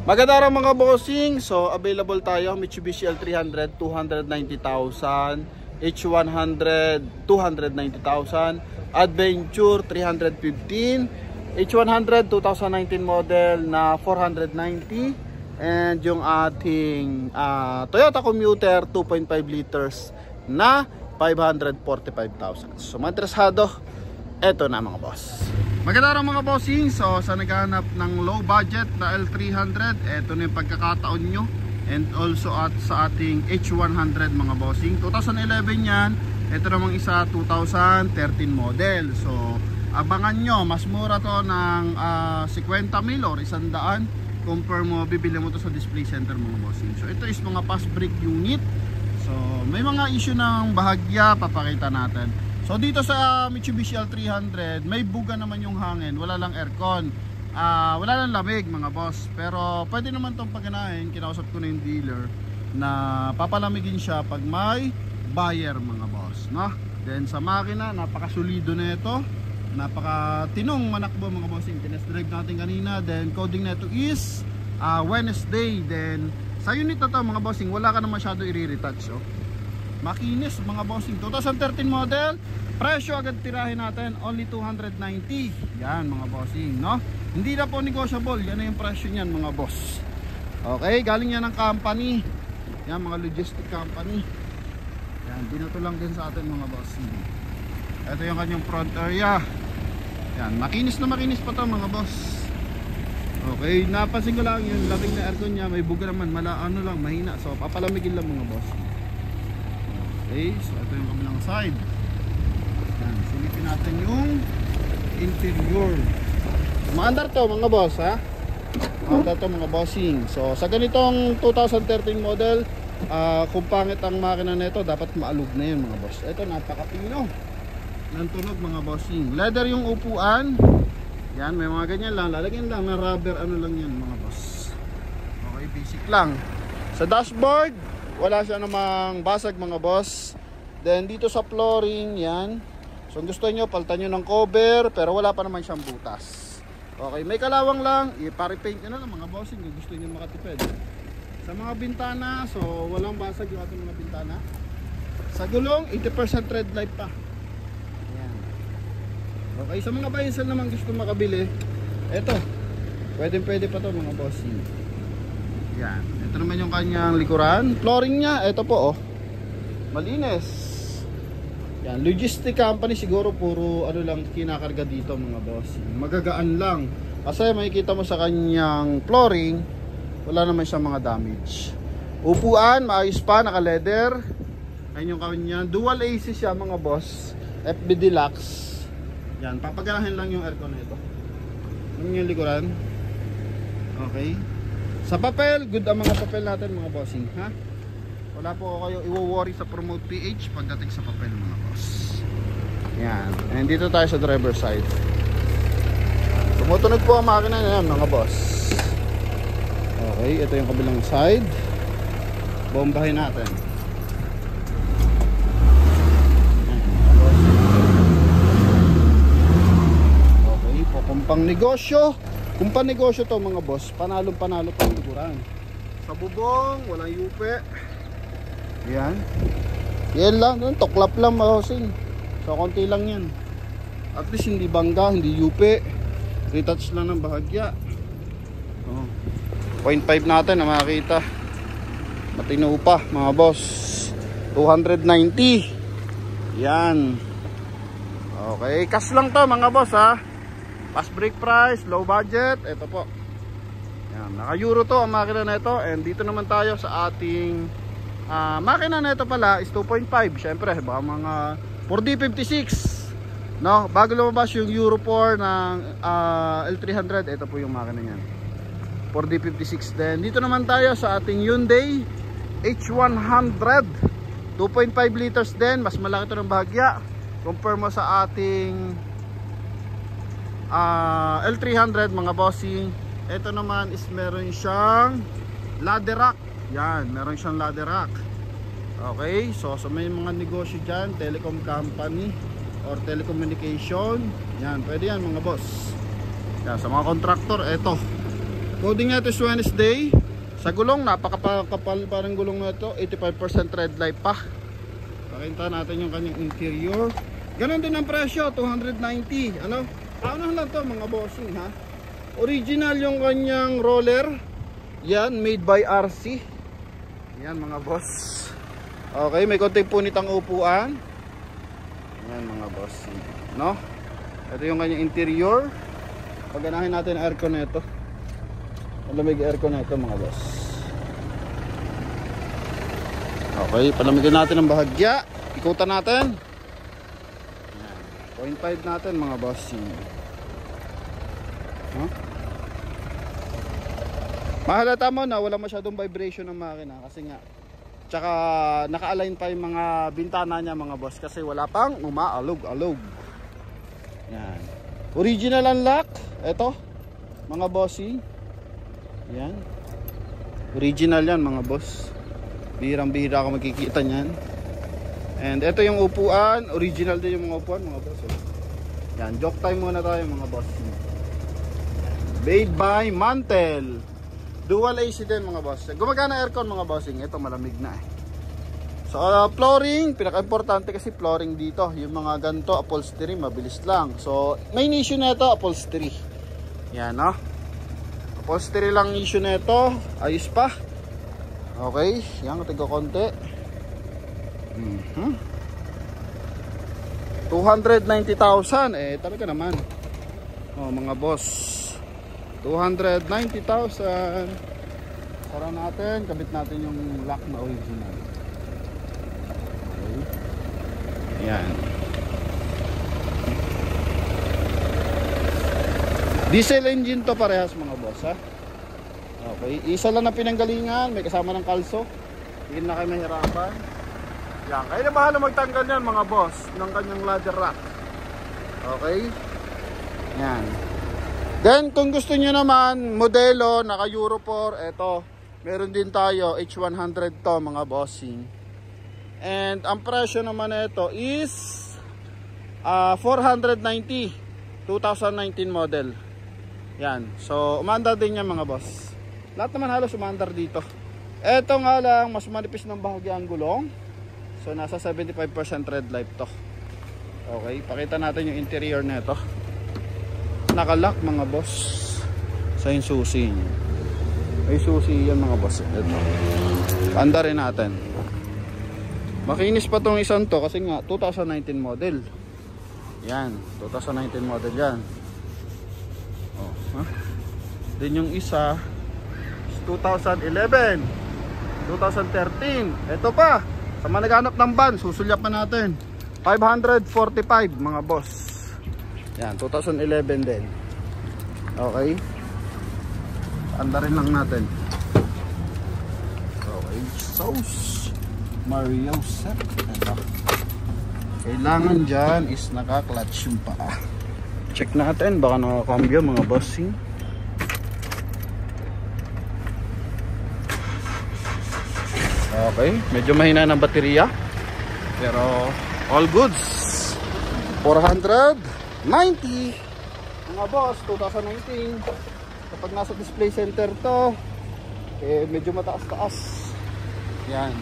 Maganda rin mga bossing. So available tayo Mitsubishi L300 290,000, H100 290,000, Adventure 315, H100 2019 model na 490, and yung ating Toyota Commuter 2.5 liters na 545,000. So mga interesado, eto na mga boss. Maganda rin mga bossing. So sa naghahanap ng low budget na L300, eto na yung pagkakataon nyo. And also at sa ating H100 mga bossing, 2011 yan. Ito namang isa 2013 model. So abangan nyo, mas mura to ng 50,000 or 100 compare mo, bibili mo to sa display center mga bossing. So ito is mga fast brake unit. So may mga issue ng bahagya, papakita natin. So dito sa Mitsubishi L300, may buga naman yung hangin, wala lang aircon, wala lang lamig mga boss. Pero pwede naman itong paganahin, kinausap ko na yung dealer na papalamigin siya pag may buyer mga boss, no? Then sa makina, napakasulido na ito, napakatinong manakbo mga bossing. Tinest drive natin kanina, then coding na ito is Wednesday. Then sa unit na to mga bossing, wala ka na masyado i-retouch, oh. Makinis mga bossing, 2013 model. Presyo agad tirahin natin, only 290. Yan mga bossing, no? Hindi na po negotiable, yan na yung presyo niyan mga boss. Okay, galing yan ng company. Yan, mga logistic company. Yan, dinato lang din sa atin mga bossing. Ito yung kanyang front area. Yan, makinis na makinis pa to mga boss. Okay, napansin ko lang yung lamig na aircon niya, may buga naman, lang, mahina. So papalamigin lang mga boss. Okay, so ito yung kabilang side. Yan, silipin natin yung interior. Maandar to mga boss, ha? Maandar to mga bossing. So sa ganitong 2013 model, kung pangit ang makina nito, dapat maalog na yun mga boss. Ito napakapino ng tunog mga bossing. Leather yung upuan. Yan, may mga ganyan lang. Lalagyan lang na rubber, ano lang yan mga boss. Okay, basic lang. Sa dashboard, wala siya namang basag mga boss. Then dito sa flooring, yan. So gusto nyo, palitan nyo ng cover, pero wala pa naman siyang butas. Okay, may kalawang lang, i-repaint nyo na lang mga bossing kung gusto nyo makatipid. Sa mga bintana, so walang basag yung ating mga bintana. Sa gulong, 80% red light pa. Yan. Okay, sa mga buy and sell naman gusto makabili, eto, pwede pa to mga bossing. Yan, ito naman yung kanyang likuran. Flooring niya, ito po, oh, malinis. Yan, logistic company, siguro puro ano lang kinakarga dito mga boss. Magagaan lang. Kasi makikita mo sa kanyang flooring, wala naman siya mga damage. Upuan, maayos pa, naka leather. Ayun yung kanyang dual AC siya mga boss, FB Deluxe. Yan, papaganahin lang yung aircon nito. Yung likuran. Okay. Sa papel, good ang mga papel natin mga bossing, ha? Wala po kayo i-worry sa Promote PH pagdating sa papel mga boss. Yan. And dito tayo sa driver side. Tumutunog po ang makina na yan mga boss. Okay, ito yung kabilang side. Bombahin natin. Okay, po kung pang negosyo. Kung pa negosyo to mga boss, panalo pang likuran. Sa bubong, walang yupe. Yan. Yan lang, tuklap lang bossing. So konti lang yan. At least hindi bangga, hindi yupe. Retouch lang ng bahagya. 0.5 natin na makita. Matino pa mga boss. 290. Yan. Okay, cash lang to mga boss, ha. Fast brake price, low budget, ito po. Yan, naka-euro to ang makina na ito. And dito naman tayo sa ating makina na ito pala is 2.5. Syempre, baka mga 4D56. No, bago lumabas yung Euro 4 ng L300, ito po yung makina niyan. 4D56 din. Dito naman tayo sa ating Hyundai H100. 2.5 liters din, mas malaki ito ng bahagya. Compare mo sa ating L300 mga bossing. Ito naman is meron siyang ladder rack. Yan, meron siyang ladder rack. Okay, so may mga negosyo dyan, telecom company or telecommunication, yan, pwede yan mga boss. Yan, sa mga contractor, ito Coding natin is Wednesday. Sa gulong, napakapal parang gulong na ito. 85% red light pa. Pakita natin yung kanyang interior. Ganon din ang presyo, 290. Ano? Ano lang to mga bossing ha. Original yung kanyang roller. Yan, made by RC. Yan mga boss. Okay, may konting punit ang upuan. Yan mga bossing, no? Ito yung kanyang interior. Paganahin natin ang aircon na ito. Palamig aircon na ito mga boss. Okay, palamigin natin ang bahagya. Ikutan natin. 0.5 natin mga boss. Huh? Mahalata mo na wala masyadong vibration ng makina kasi nga tsaka naka-align pa yung mga bintana niya mga boss kasi wala pang umaalog-alog. Yan. Original ang lock. Ito mga bossy. Yan. Original yan mga boss. Bihirang-bihira ako makikita niyan. And ito yung upuan. Original din yung mga upuan mga boss. Yan. Joke time muna tayo mga boss. Made by Mantel. Dual AC din mga boss. Gumagana aircon mga bossing. Ito malamig na eh. So flooring. Pinaka-importante kasi flooring dito. Yung mga ganito upholstery mabilis lang. So main issue na ito upholstery. Yan no. Upholstery lang issue na ito. Ayos pa. Okay. Yan. Tigo konti. 290,000. Eh talaga naman. Oh mga boss. 290,000. Sara natin. Kabit natin yung lock na original. Okay. Yan. Diesel engine to parehas mga boss ha. Okay, isa lang na pinanggalingan, may kasama ng kalso. Hindi na kayo mahirapan. Yan, kayo na bahala magtanggal yan mga boss ng kanyang ladder rack. Okay. Yan. Then kung gusto niyo naman modelo naka Euro 4, eto, meron din tayo H100 to mga bossing. And ang presyo naman nito is 490, 2019 model. Yan. So, umandar din yan mga boss. Lahat naman halos umandar dito. Eto nga lang, mas manipis ng bahagya ang gulong. So, nasa 75% red light to. Okay, pakita natin yung interior nito. Nakalock mga boss. Sa yung susi niya. May susi yan mga boss. Ito. Andarin natin. Makinis pa tong isang to kasi nga 2019 model. Yan, 2019 model yan. Oh, huh? Then yung isa 2011, 2013. Ito pa, sa mga naghanap ng van, susulya pa natin. 545 mga boss. Yan, 2011 din. Okay. Andarin lang natin. Okay, sauce Mario set. Ito. Kailangan dyan is naka-clutch yung paa. Check natin, baka nakakambyo mga bossing. Okay, medyo mahina ng baterya. Pero all goods. 490 mga boss, 2019. Kapag nasa display center to, eh medyo mataas-taas. Yan.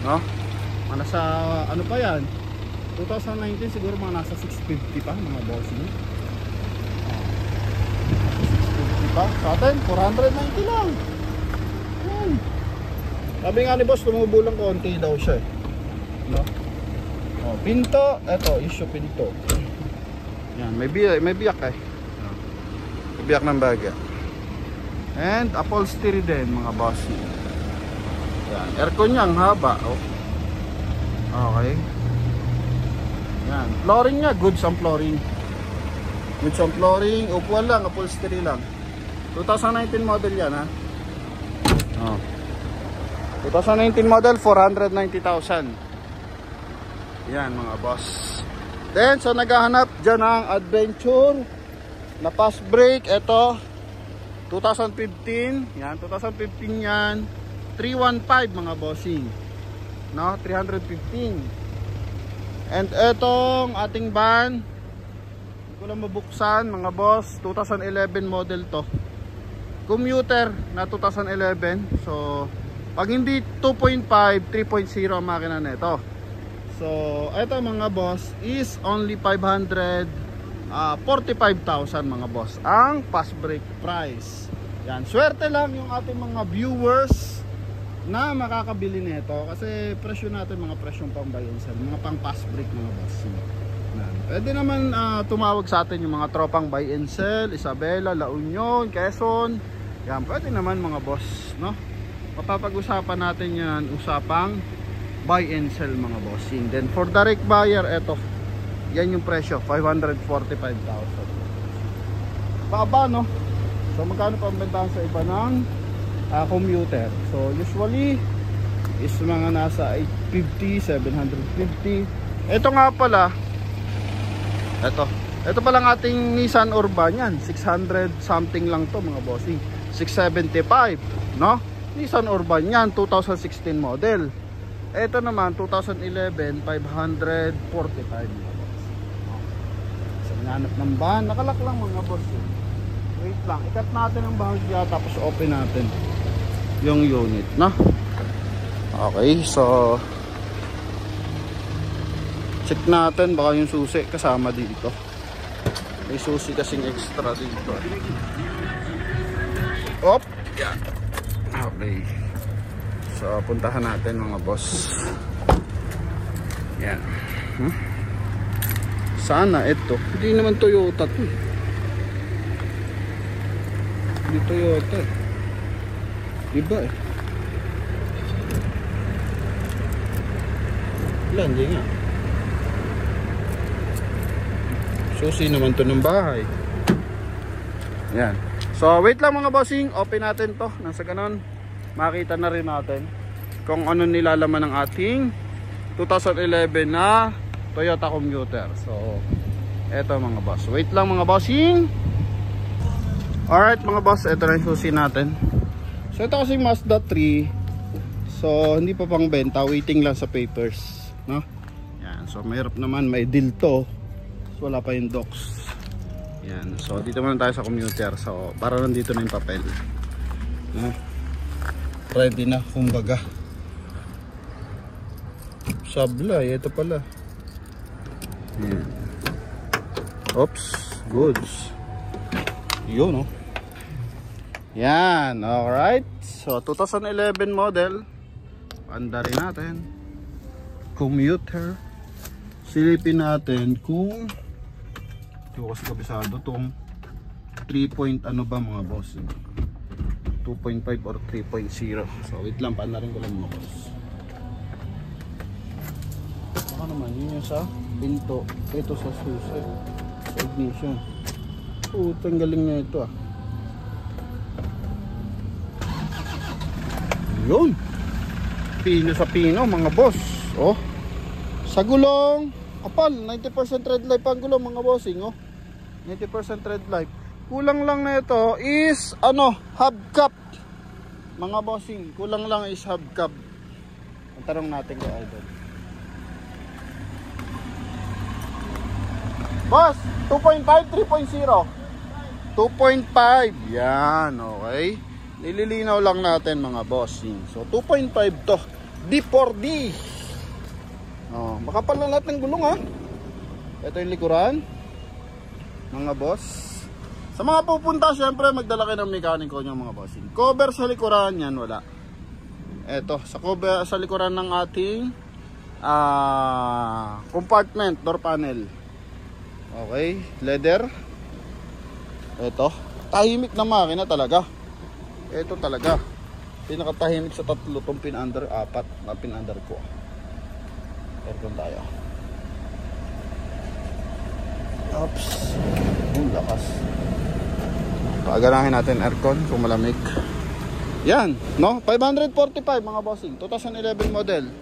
No? Nasa ano pa yan? 2019 siguro mga nasa 650 pa mga bossing. 650 pa. Sa atin, 490 lang. Yan. Sabi nga ni boss, tumubo lang konti daw siya eh. No? Oh, pinto, eto, issue pinto. Yan, may biyak eh. May biyak ng bagay. And upholstery din mga bossing. Yan, aircon niya ang haba. Oh. Okay. Yan, flooring niya, goods ang flooring. Goods ang flooring, upuan lang, upholstery lang. 2019 model yan ha. Oh. 2019 model, 490,000. Yan mga boss. Then, so naghahanap dyan ng adventure na fast brake. Ito, 2015. Yan, 2015 yan. 315 mga bossing. No, 315. And etong ating van, hindi ko lang mabuksan mga boss. 2011 model to. commuter na 2011. So pag hindi 2.5, 3.0 ang makina nito. So ito mga boss is only 545,000 mga boss ang fast brake price. Yan, swerte lang yung ating mga viewers na makakabili nito kasi presyo natin mga presyong pang buy and sell, mga pang fast brake mga boss. Yan. Pwede naman tumawag sa atin yung mga tropang buy and sell, Isabela, La Union, Quezon. Yan, pwede naman mga boss, no? Mapapag-usapan natin yan, usapang buy and sell mga bossing. Then for direct buyer, eto, yan yung presyo, 545,000. Baba, no? So magkano pa ang bentahan sa iba ng commuter? So usually is mga nasa 850, 750. Ito nga pala, ito palang ating Nissan Urban, yan 600 something lang to mga bossing, 675, no? Nissan Urban yan, 2016 model. Ito naman 2011, 545 mga boss. So nanap ng bahan, nakalak lang mga boss. Wait lang, ikat natin ang bahagya tapos open natin yung unit, no? Okay, so check natin baka yung susi kasama dito. May susi kasing extra dito. Op, yan. Okay. So puntahan natin mga boss. Yan. Sana ito. Hindi naman Toyota to. Hindi Toyota. Iba eh. Wala, hindi nga. Susi naman to ng bahay. Yan. So wait lang mga bossing, open natin to. Nasa ganon, makita na rin natin kung ano nilalaman ng ating 2011 na Toyota Commuter. So eto mga boss, wait lang mga bossing. Alright mga boss, eto na yung susi natin. So ito kasi Mazda 3. So hindi pa pang benta, waiting lang sa papers, no? Yan, so mahirap naman, may deal to. So wala pa yung docs. Yan, so dito muna tayo sa commuter. So para nandito na yung papel, no? Ready na kumbaga. Sablay, ito pala. Yan. Oops, goods. Yun, no? Yan, alright. So 2011 model. Panda rin natin. Commuter. Silipin natin kung ito kasi kabisado tong 3 point ano ba mga boss, 2.5 or 3.0. So wait lang, paan na rin ko lang mga boss. Baka naman yun yung sa pinto, ito sa susi, sa ignition. Ang galing na ito ah. Yun, pino sa pino mga boss. Oh, sa gulong kapal, 90% red light ang gulong mga bossing, oh. 90% red light. Kulang lang na ito is ano, hubcap. Mga bossing, kulang lang is hubcap. Ang tanong natin kay Idol. Boss, 2.5, 3.0. 2.5. Yan, okay. Nililinaw lang natin mga bossing. So 2.5 to. D4D. Oh, makapal na lahat ng gulong ha. Ito yung likuran, mga boss. Sa mga pupunta, syempre magdala kayo ng mekaniko nyo mga bossing. Cover sa likuran yan, wala. Ito, sa cover sa likuran ng ating compartment, door panel. Okay, leather. Ito, tahimik na makina talaga. Ito talaga, pinakatahimik sa tatlo tong pin-under, apat na pin-under ko. Aircon tayo. Oops. Lakas. Paaganahin natin aircon kung malamig. Yan, no? 545 mga bossing. 2011 model.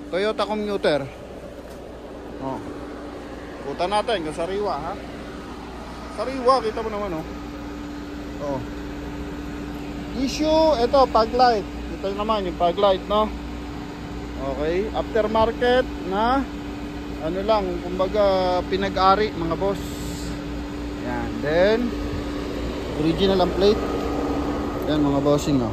Toyota Commuter. Oh. Puta natin kung sariwa, ha? Sariwa, kita mo naman, oh. Oh. Issue, ito, fog light. Ito naman yung fog light, no? Okay, aftermarket na ano lang, kumbaga pinag-ari mga boss. Yan, then original ang plate. Yan mga bossing oh.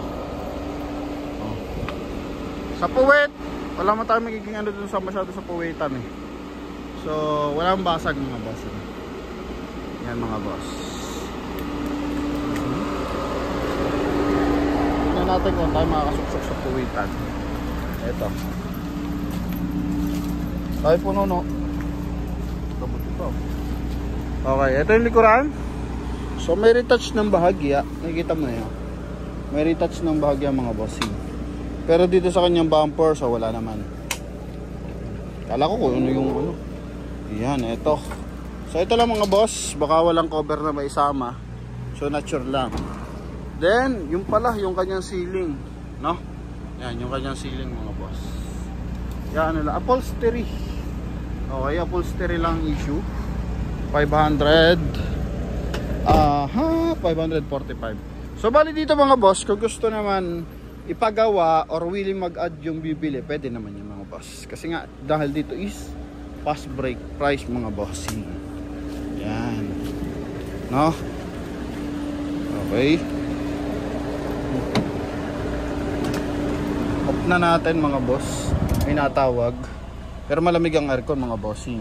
Sa puwet, wala man tayo magiging ano dun sa masyado sa puwetan eh. So, walang basag mga bossing. Yan mga boss. Tignan natin kung tayo makakasuksok sa puwetan. Ito. Tayo puno no. Okay, ito yung likuran. So may retouch ng bahagya. Nakikita mo na yun. May retouch ng bahagya mga bossing. Pero dito sa kanyang bumper, so wala naman. Kala ko kung ano yung ano. Yan, ito. So ito lang mga boss. Baka walang cover na may isama. So natural lang. Then, yung pala, yung kanyang ceiling. No? Yan, yung kanyang ceiling mga boss. Yan, ano lang. Upholstery. Okay, upholstery lang issue. 545. So bali dito mga boss, kung gusto naman ipagawa or willing mag-add yung bibili, pwede naman yung mga boss. Kasi nga dahil dito is fast break price mga bossing. Yan. No? Okay. Off na natin mga boss. May natawag. Pero malamig ang aircon mga bossing.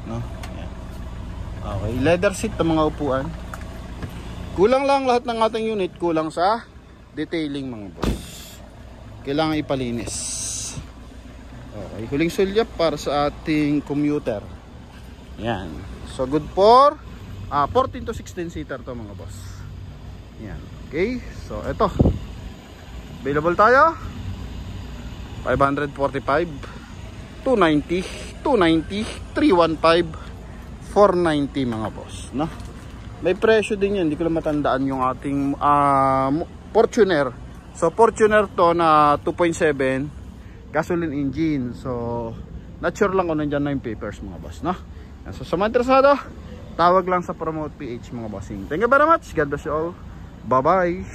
No? Okay, leather seat ng mga upuan. Kulang lang lahat ng ating unit, kulang sa detailing mga boss. Kailangan ipalinis. Okay, huling sulyap para sa ating commuter. Yan. So good for 14 to 16 seater to mga boss. Yan. Okay, so eto. Available tayo. 545, 290, 290, 315, 490 mga boss, no? May presyo din yan, hindi ko lang matandaan yung ating Fortuner. So Fortuner to na 2.7 gasoline engine. So not sure lang kung nandyan na yung papers mga boss, no? So sa mga interesado, tawag lang sa Promote PH mga bossing. Thank you very much. God bless you all. Bye bye.